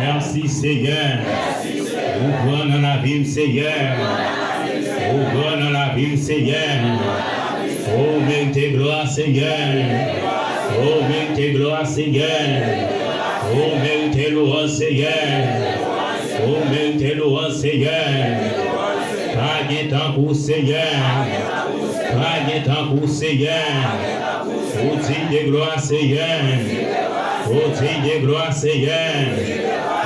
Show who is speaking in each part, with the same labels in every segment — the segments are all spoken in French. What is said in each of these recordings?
Speaker 1: Merci Seigneur. Ouvre dans la vie, Seigneur. Ouvre dans la vie, Seigneur. Oh, mais tes gloires, Seigneur. Oh, mais tes gloires, Seigneur. Oh, mais tes louanges, Seigneur. Oh, mais tes louanges, Seigneur. Pas de temps pour Seigneur. Pas de temps pour Seigneur. Oh, digne de gloire, Seigneur. Oh, digne de gloire, Seigneur.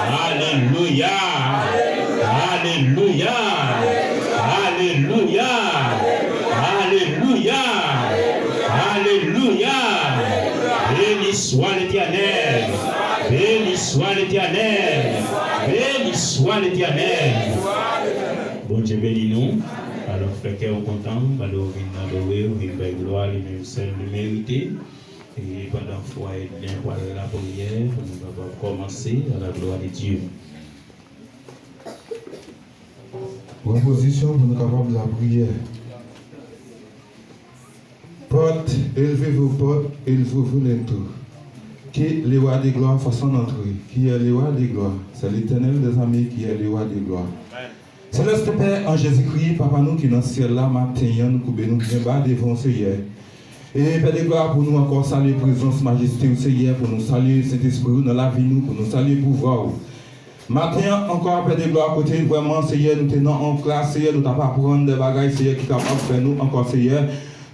Speaker 1: Alléluia. Alléluia. Alléluia. Alléluia. Alléluia. Béni soit l'Éternel. Béni soit l'Éternel. Béni soit l'Éternel. Bon Dieu bénis nous. Alors, frère, qui est content, alors, il n'a adorer, il va gloire, il même celle de mériter. Et pendant foi et bien, voilà la prière, nous allons commencer à la gloire de Dieu.
Speaker 2: Reposition pour nous capables de la prière. Porte, élevez vos portes, élevez-vous les tours. Qui est le roi des gloires façon d'entrer? Qui est le roi des gloires? C'est l'Éternel des amis qui est le roi des gloires. Céleste Père, en Jésus-Christ, Papa nous qui dans le ciel là, matin, nous coupons nous bien bas devant Seigneur. Et Père de gloire, pour nous encore saluer présence, majesté au Seigneur, pour nous saluer Saint-Esprit dans la vie, nous, pour nous saluer pouvoir. Matin, encore Père de gloire, côté vraiment, Seigneur, nous tenons en classe, Seigneur, nous t'avons apprendre des bagages, Seigneur, qui sont capables de faire nous encore, Seigneur.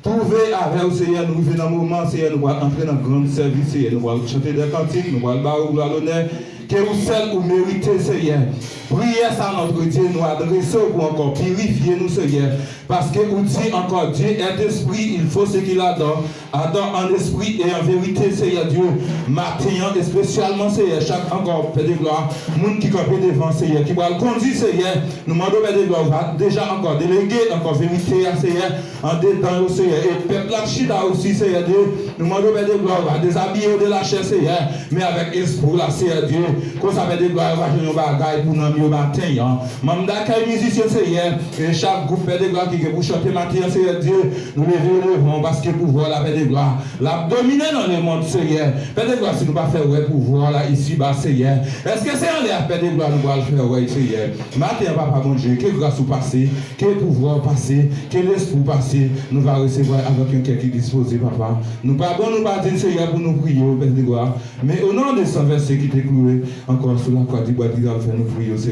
Speaker 2: Trouver avec le Seigneur, nous vivons dans le moment, Seigneur, nous allons entrer dans le grand service, Seigneur, nous allons chanter des cantiques, nous allons barrer gloire l'honneur, que vous seul vous méritez, Seigneur. Priez ça, notre Dieu, nous adressons pour encore purifier nous, Seigneur. Parce que vous dites encore, Dieu est esprit, il faut ce qu'il adore. Adore en esprit et en vérité, Seigneur Dieu. Matin, et spécialement, Seigneur, chaque encore, Père de gloire, monde qui campe devant, Seigneur, qui va le conduire, Seigneur. Nous demandons, Père de gloire, va déjà encore déléguer, encore vérité, Seigneur, en dedans, Seigneur. Et peuple Chida aussi, Seigneur Dieu. Nous demandons, Père de gloire, va déshabiller de la chair, Seigneur, mais avec esprit, là, Seigneur Dieu. Qu'on s'appelle de gloire, va jouer un bagage pour nous, matin, même d'accueil musicien, Seigneur, et chaque groupe de gloire qui est pour chanter matin, Seigneur Dieu, nous levons parce que pouvoir la paix de gloire, la dominer dans le monde, Seigneur. Paix de gloire, si nous ne pas faire ouais pouvoir là, ici, bas, Seigneur. Est-ce que c'est en l'air, paix de gloire, nous allons faire ouais, Seigneur. Matin, Papa, mon Dieu, que grâce ou passé, que pouvoir passer, que l'esprit passer, nous va recevoir avec un cœur qui est disposé, Papa. Nous pardonnons, nous pardonnons, Seigneur, pour nous prier, paix de gloire. Mais au nom de ce verset qui t'est cloué, encore sous la croix du bois, qui va faire nous prier, Seigneur.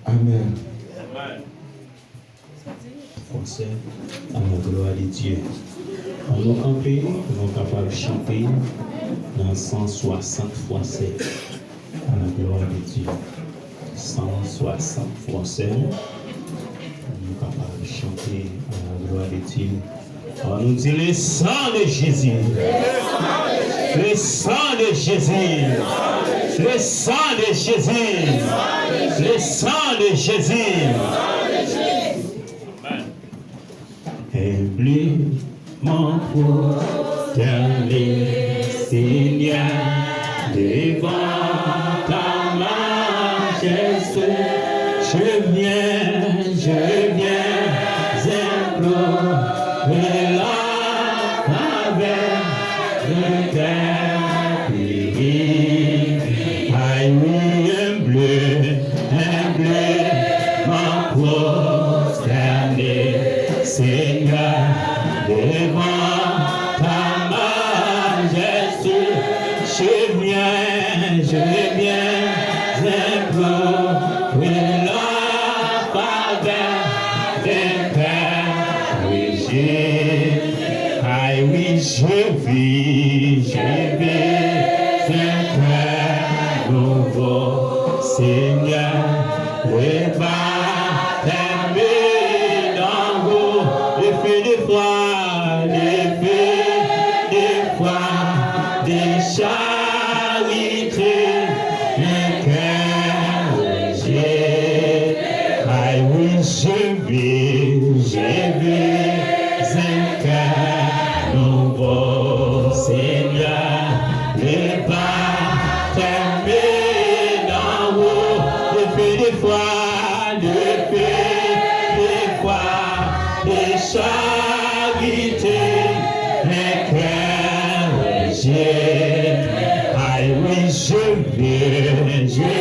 Speaker 2: Amen.
Speaker 1: Français, à la gloire de Dieu. On nous camper, nous sommes capables de chanter dans 160 fois 7 à la gloire de Dieu. 160 fois 7. Nous sommes capables de chanter à la gloire de Dieu. On nous dit le sang de Jésus. Le sang de Jésus. Le sang de Jésus. Le sang de Jésus. Humblement prosterné, Seigneur, devant ta majesté, je viens implorer la faveur de tes pays. Aïe, humblement prosterné, Seigneur, devant ta majesté, je viens implorer la faveur de Père. Oui, je vis un cœur nouveau, Seigneur, le baptême d'en haut, le feu de foi, de charité, un cœur léger. Aïe, oui, je vis un cœur nouveau, Seigneur, le baptême d'en haut, le feu de foi, de charité, un cœur léger. Aïe, oui, je vis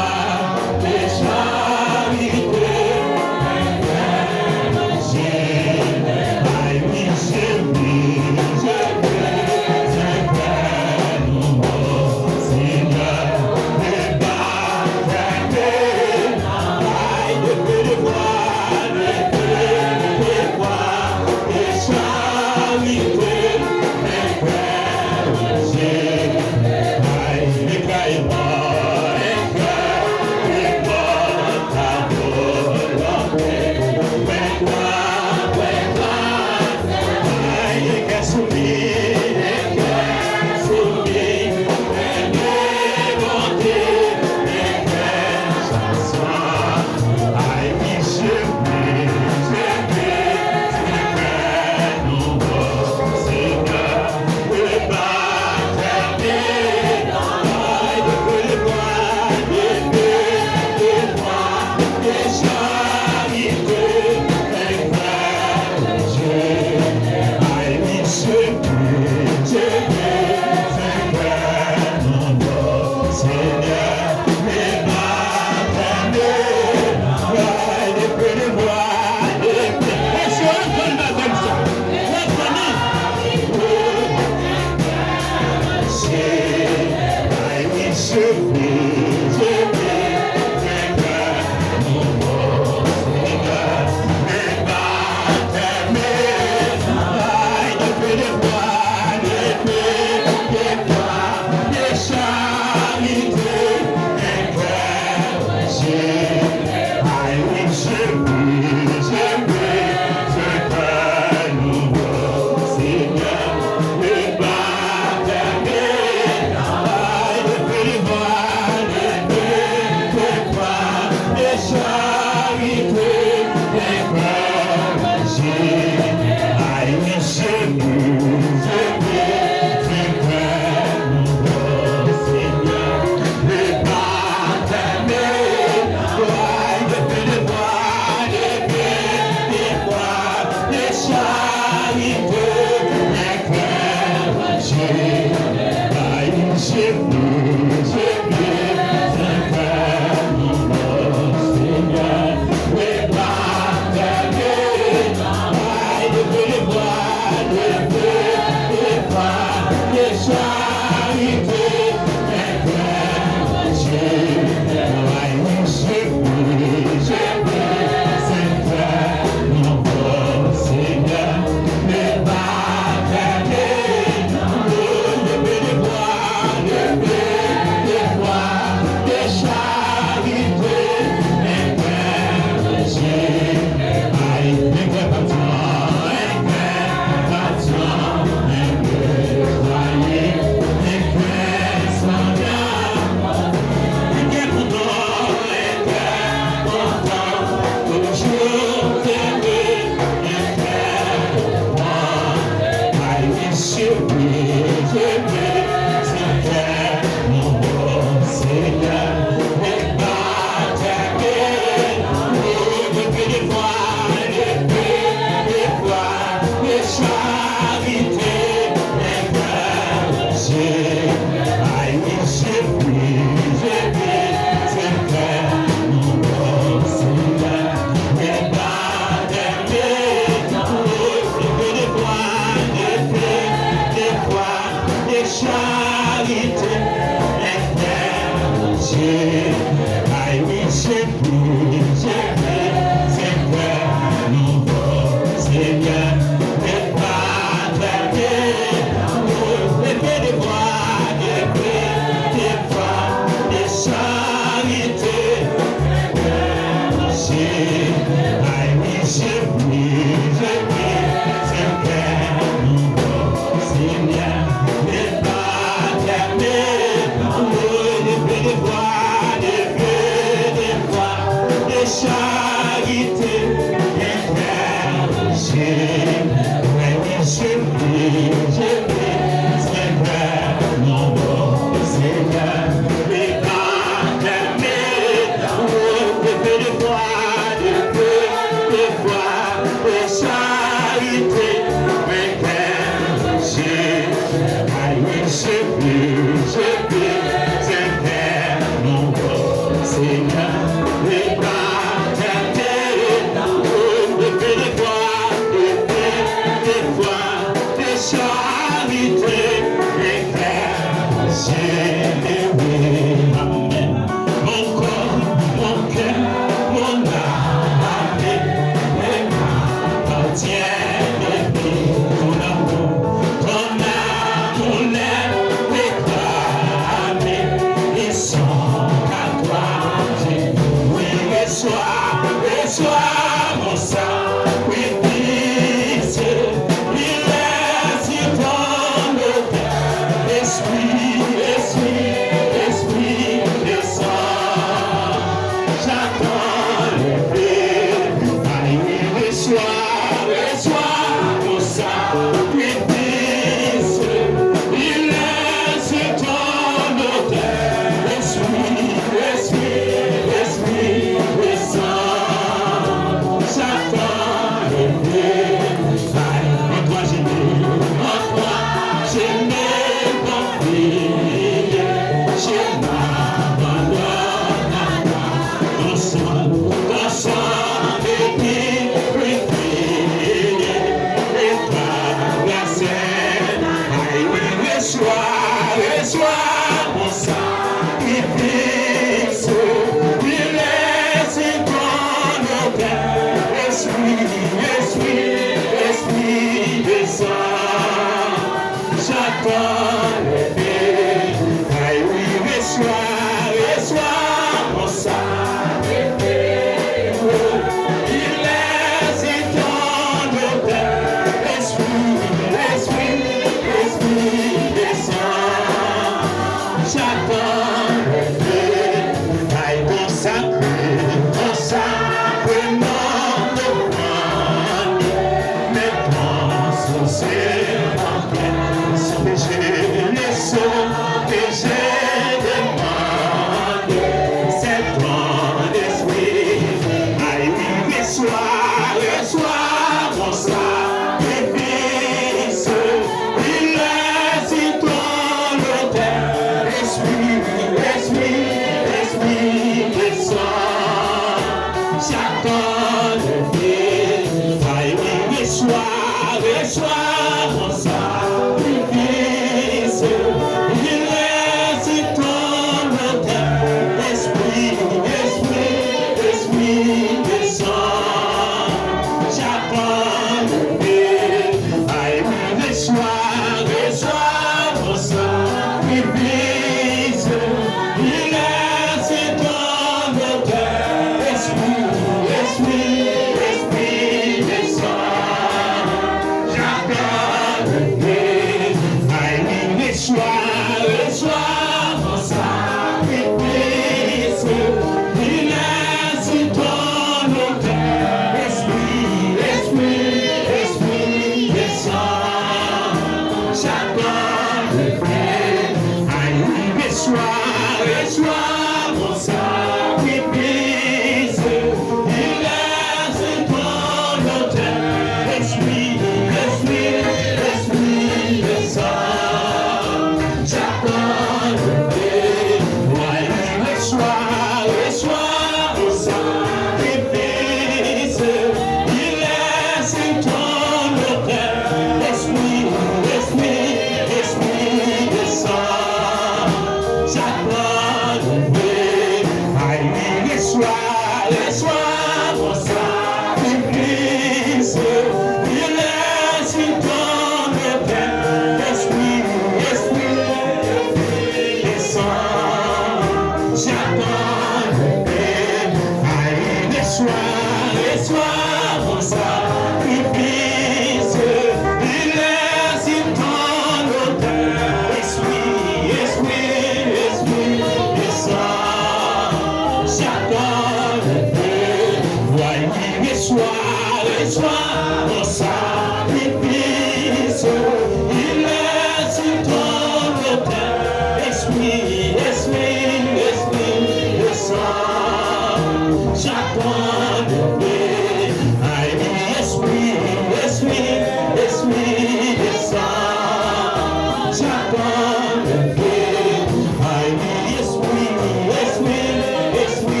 Speaker 3: Yes, we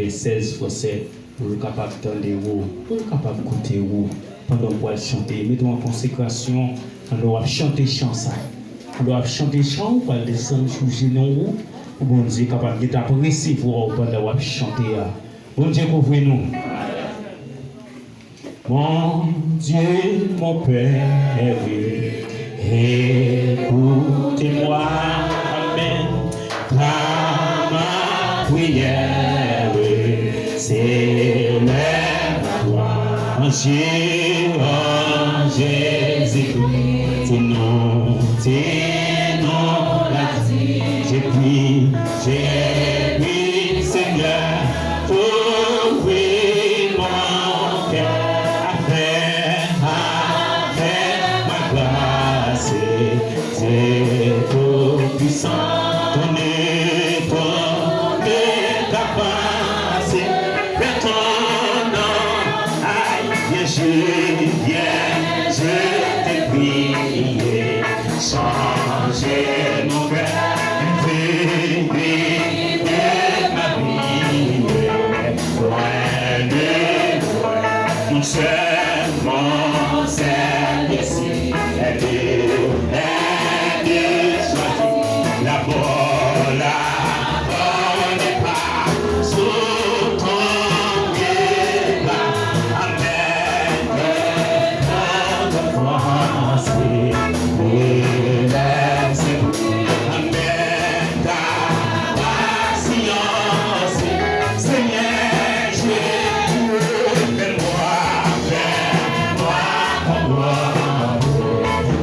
Speaker 1: 16 fois 7 pour le capable d'entendre vous, pour le capable d'écouter vous pendant qu'on chanter. Mettons en consécration, on doit chanter chant ça. On doit chanter chant pour descendre sous genou. Bon Dieu capable d'être apprécié pour pendant qu'on chanter. Bon Dieu couvrez-nous. Mon Dieu, mon Père, écoutez-moi, Amen. Car ma prière s'élève à toi. En Jésus-Christ, tes noms la vie. J'ai pris, Seigneur, pour ouvrir mon cœur. C'est tout puissant, ton est capacité, mais ton nom, aïe, je t'ai prié, changer mon cœur, vivre ma vie, loin de moi, une seule mon Seigneur ici, la bonne n'est pas sous ton guérin. Amen. Notre français, amen. Ta patience, Seigneur Jésus, fais-moi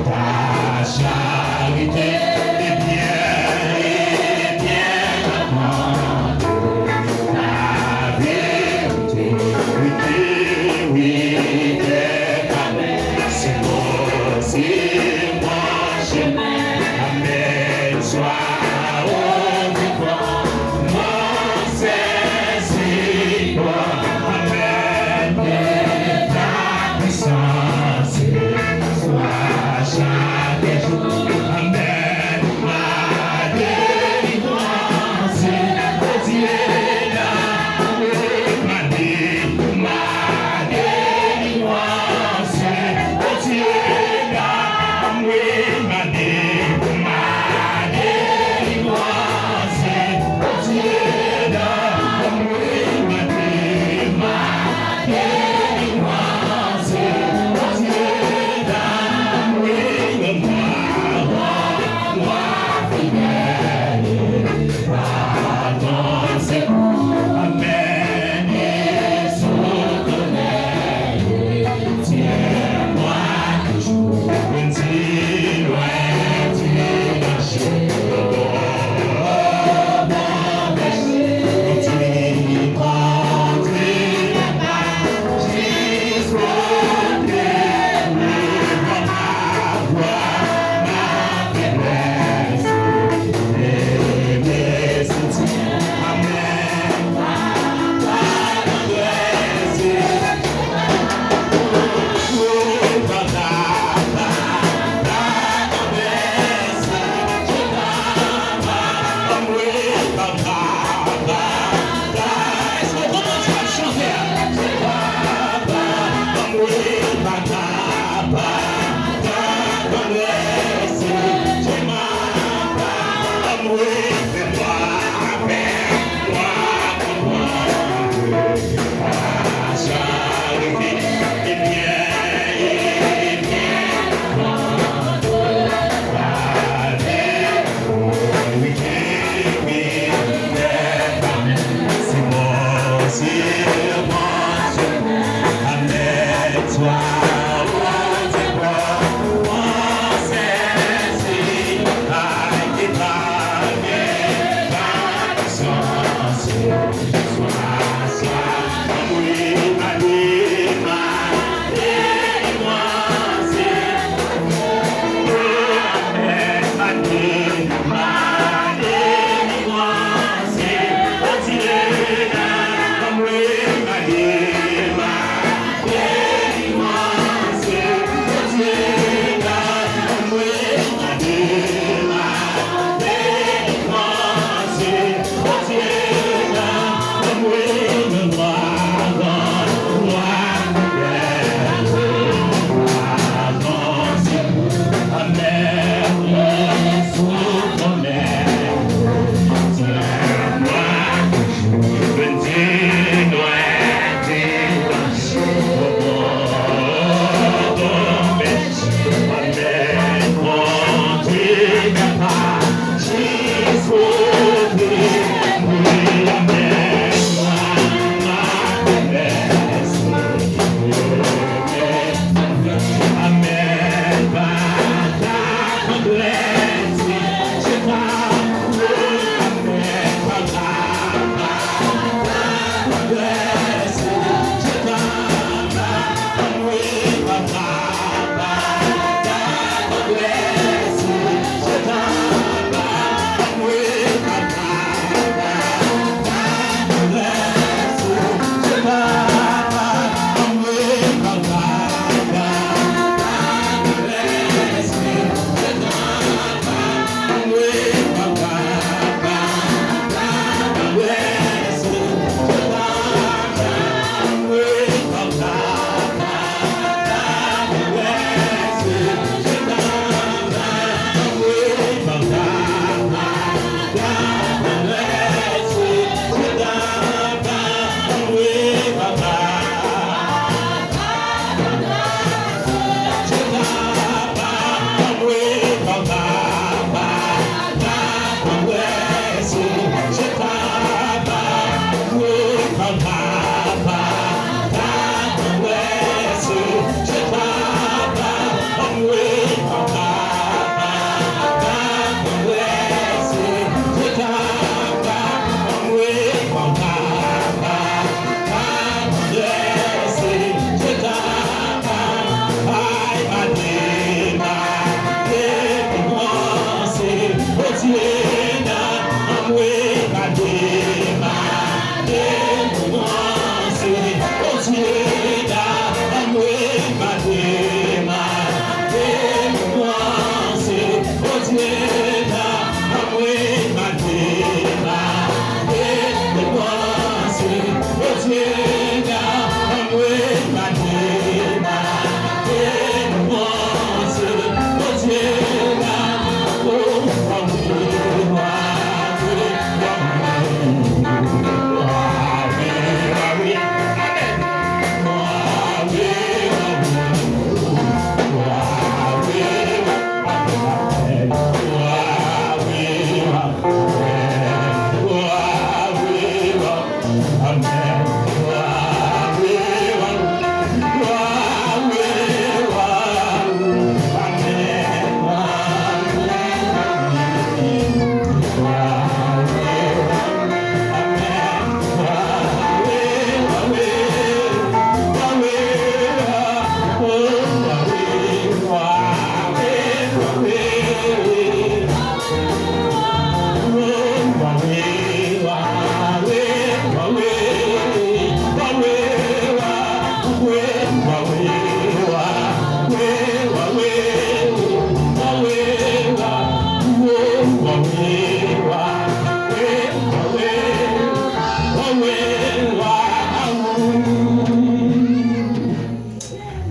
Speaker 1: ta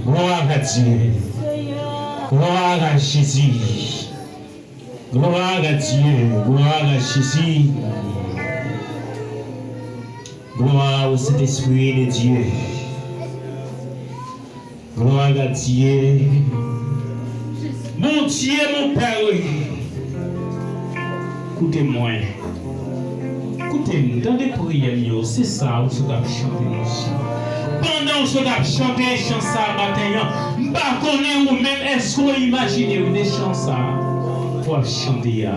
Speaker 1: Gloire à Dieu. Gloire à Jésus. Gloire à Dieu. Gloire à Jésus. Gloire au Saint-Esprit de Dieu. Gloire à Dieu. Mon Dieu, mon Père. Écoutez-moi. Écoutez-moi. Dans les prières, c'est ça où vous avez chanté. Pendant que vous avez chanté les chants ça matin, je ne sais pas ou même est-ce que vous imaginez des chants ça pour chanter.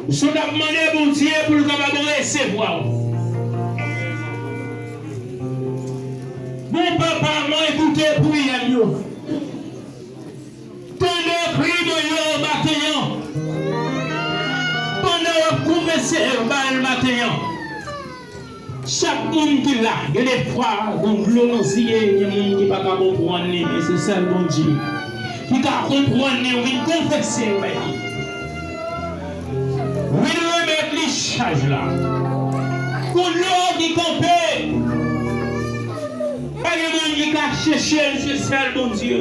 Speaker 1: Vous avez demandé mon Dieu pour le recevoir. Mon papa m'a écouté pour y aller. Pendant que vous matin, pendant que vous commencez le matin, chaque monde qui est là, il y a des fois, donc il y a des gens qui ne peuvent pas comprendre, mais c'est ça le bon Dieu. Qui ne comprendre, il confesse. Oui, remettre les charges là. Pour l'homme qui compte. Pas de monde qui a cherché, c'est ça le bon Dieu.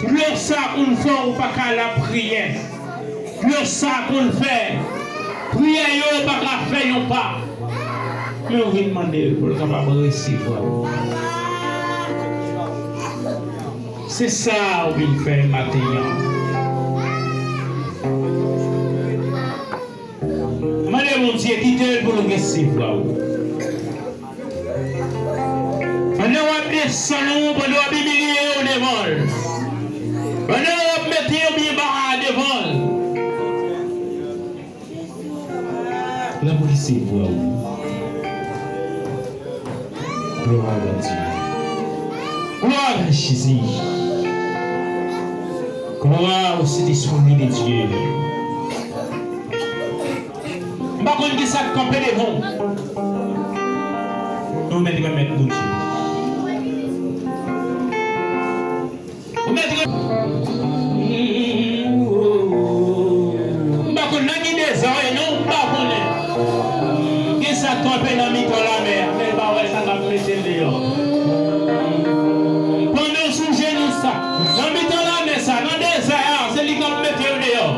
Speaker 1: Le ça qu'on fait ou pas qu'à la prière. Le ça qu'on fait. Prière ou pas qu'à faire ou pas. Mais on va demander pour le capable de recevoir. C'est ça qu'on fait maintenant. Madame mon Dieu, quittez pour le recevoir. Pendant qu'on descend, pendant qu'on humilié au devant. Pendant qu'on met au bien bas devant. La police voit. Gloire à Dieu. Gloire à Jésus. Gloire au Saint-Esprit de Dieu. Par contre, qui ça campé devant. Nous mettons mettre mon Dieu. Pendant sous genou ça, dans le temps la mer ça, dans le désert, c'est lui qui me mettait au dehors.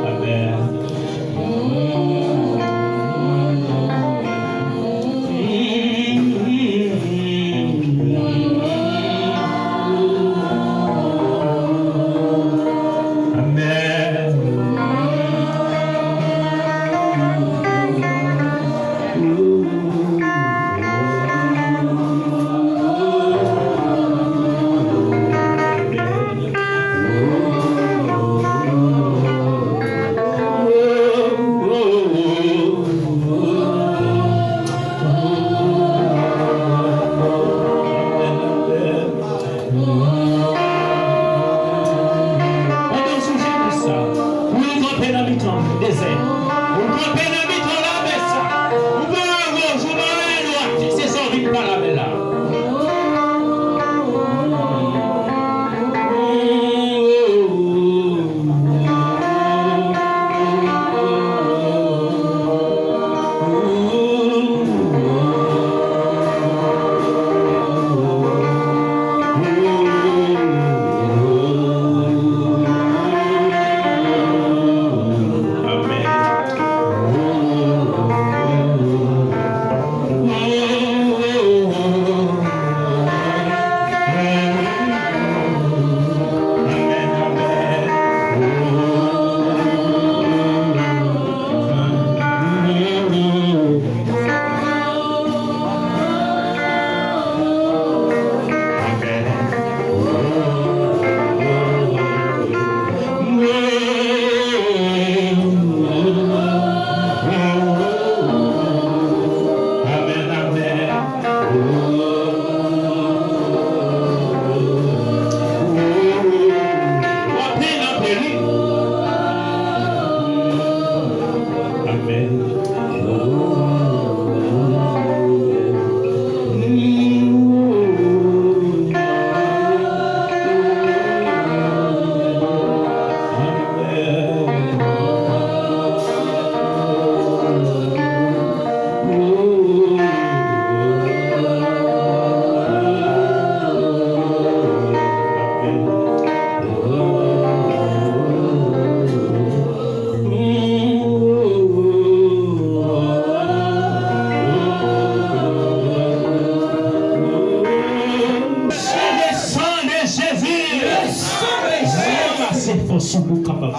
Speaker 1: Amen.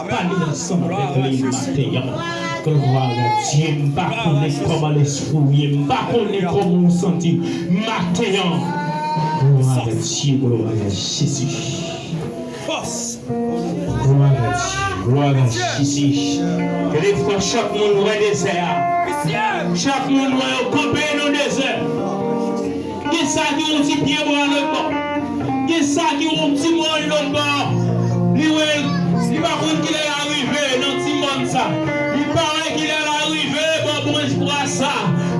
Speaker 1: parler ensemble avec les matins. Gloire à Dieu, je ne sais pas comment l'esprit, je ne sais pas comment on sentit matin. Gloire à Dieu, gloire à Jésus. Gloire à Dieu, gloire à Jésus. Que les fois chaque monde voit le désert. Chaque monde voit camper dans le désert. Qui ça qui ont un petit pied dans le bord? Qui ça qui ont un petit mot dans le bord? Il va contre qu'il est arrivé dans le petit monde ça. Il paraît qu'il est arrivé, bon je crois ça.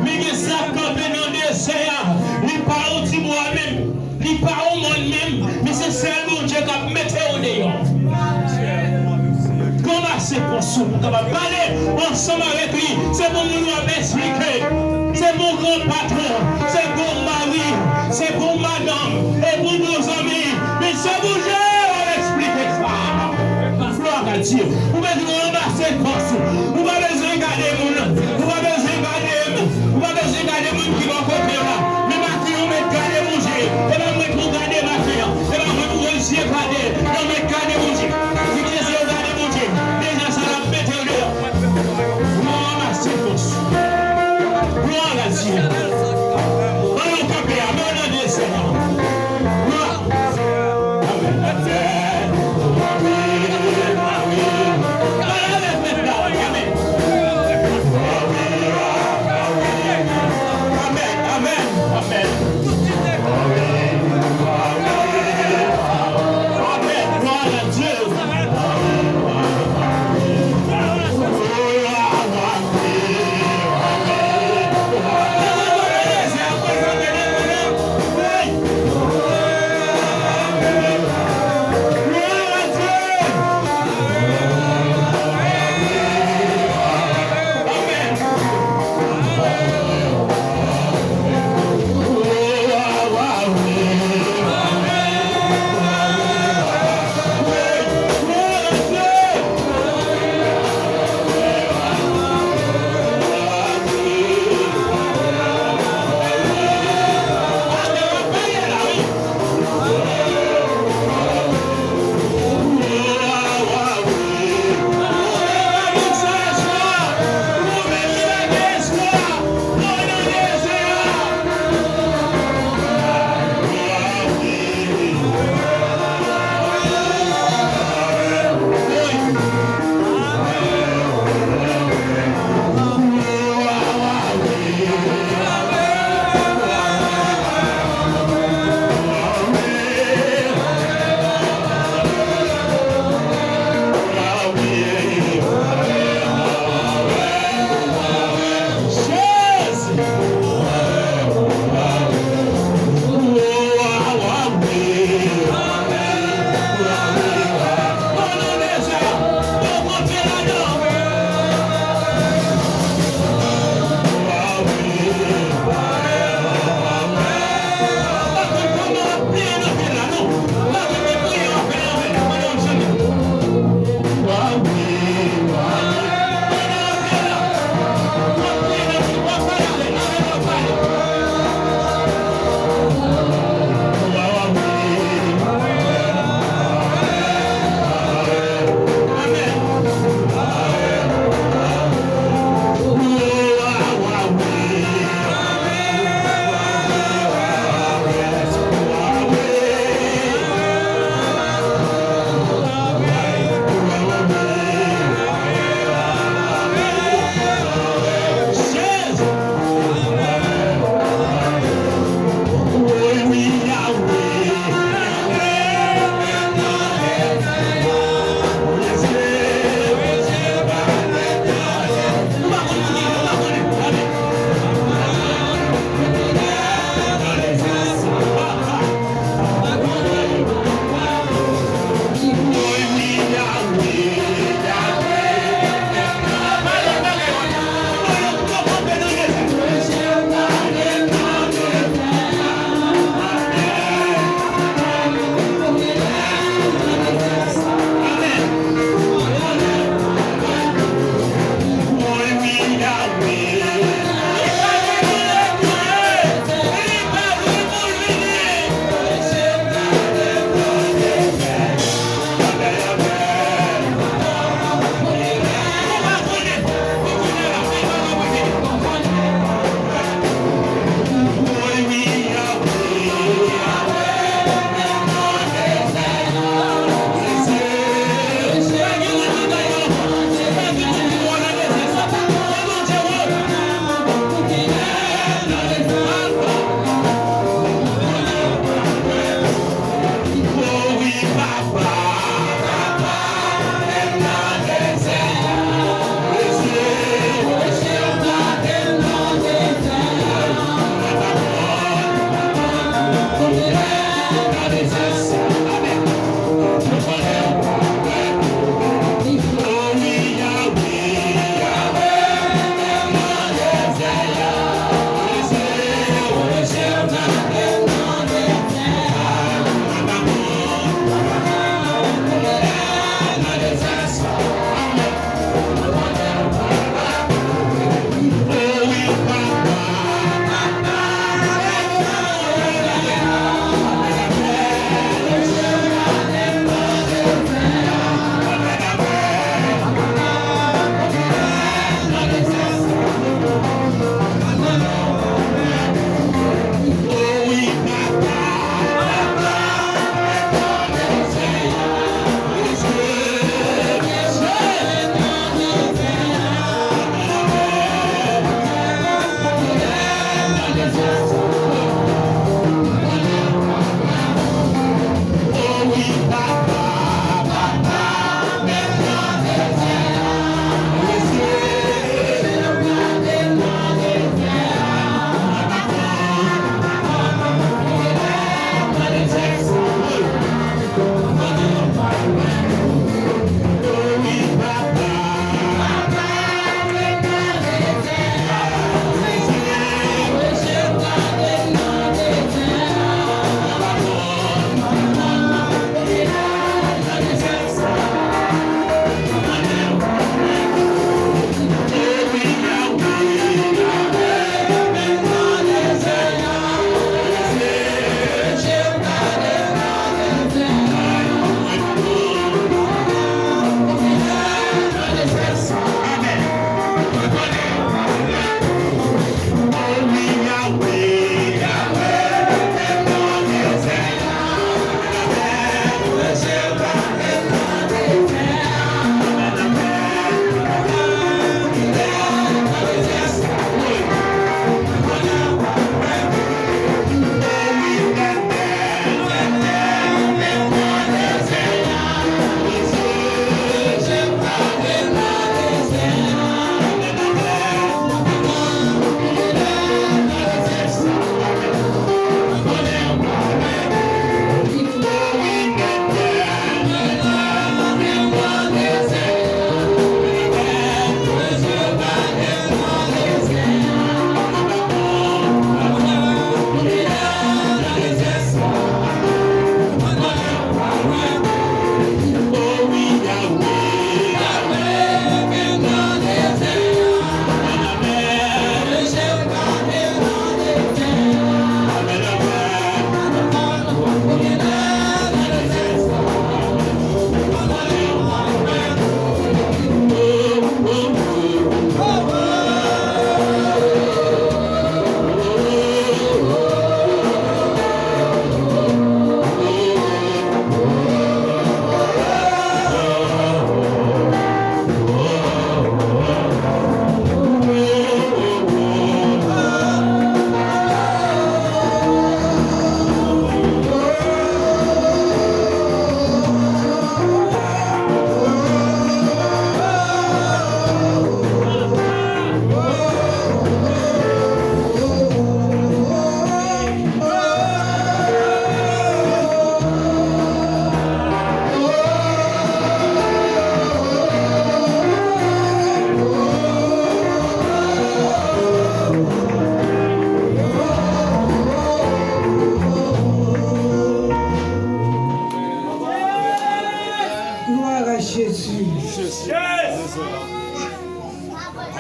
Speaker 1: Mais qui ça camper dans le désert? Il parle au petit bois même. Il parle au monde même. Mais c'est seulement Dieu qui a mis au dehors. Comment c'est possible pour parler ensemble avec lui? C'est pour nous expliquer. C'est mon grand patron, c'est pour mari, c'est pour madame, et pour nos amis. Mais c'est pour Dieu à expliquer ça. Gloire à Dieu. Vous pouvez nous ramasser force. Vous pouvez besoin de garder mon nom. Vous pouvez besoin de garder mon. Vous pouvez besoin de garder mon qui va côté là. Mais ma fille, on met garder mon Dieu. Et là, moi pour garder ma fille. Et là, moi pour réussir à garder. On met garder mon Dieu. Si vous essayez de garder mon Dieu, déjà ça va péter au dehors. Vous ramassez force. Gloire à Dieu. Allons camper, amen, Dieu Seigneur. Gloire. Amen. Amen. Amen.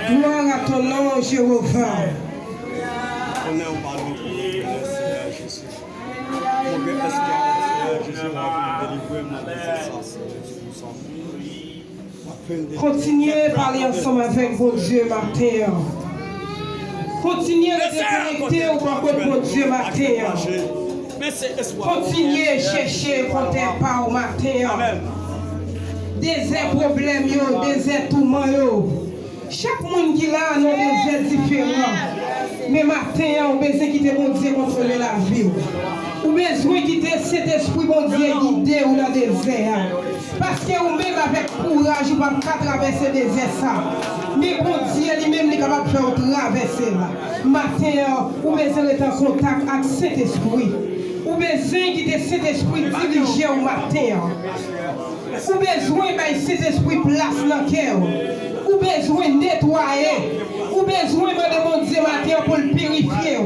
Speaker 3: Gloire à ton nom, Jéhovah. Continuez à parler ensemble avec vos Dieu matin. Continuez à déconnecter au propos de vos Dieu matin. Continuez à chercher pour tes pas au matin. Des problèmes, des tourments. Chaque monde qui a un désert différent. Mais matin, on a besoin quitter mon Dieu contrôler la vie. On a besoin quitter cet esprit mon Dieu guider ou dans le désert. Parce que vous même avec courage, vous ne pouvez pas traverser le désert. Mais mon Dieu lui-même est capable de faire traverser là. Matin, vous avez besoin d'être en contact avec cet esprit. Vous avez besoin quitter cet esprit dirigé au matin. Vous avez besoin de cet esprit place dans le cœur. Vous avez besoin de nettoyer. Vous avez besoin de mon Dieu matin pour le purifier.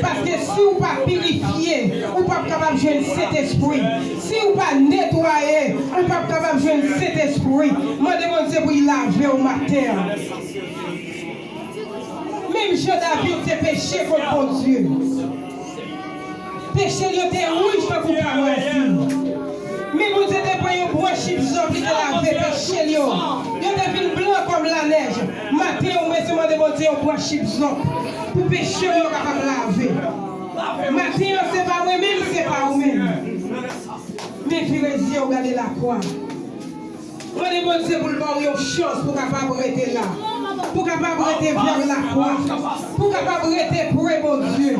Speaker 3: Parce que si vous ne pas purifier, vous ne pouvez pas capable de jouer cet esprit. Si vous ne pas nettoyer, vous ne pouvez pas capable de jouer cet esprit. Moi, mon Dieu pour y laver au matin. Même Jean-David s'est péché contre mon Dieu. Péché, il était rouge pour pas mais vous êtes pour un bois chipson qui a lavé péché. Il était venu blanc comme la neige. Matin, on m'a demandé un bois chipson pour péché, on est capable de laver. Matin, c'est pas moi-même, c'est pas vous-même. Mais puis les yeux, regardez la croix. On est demandé pour le voir une chose pour capable de rester là. Pour capable de rester vers la croix. Pour capable de rester pour mon Dieu.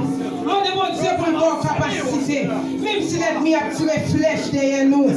Speaker 3: On demande Dieu pour une bonne capacité. Même si l'ennemi a tiré flèche derrière nous.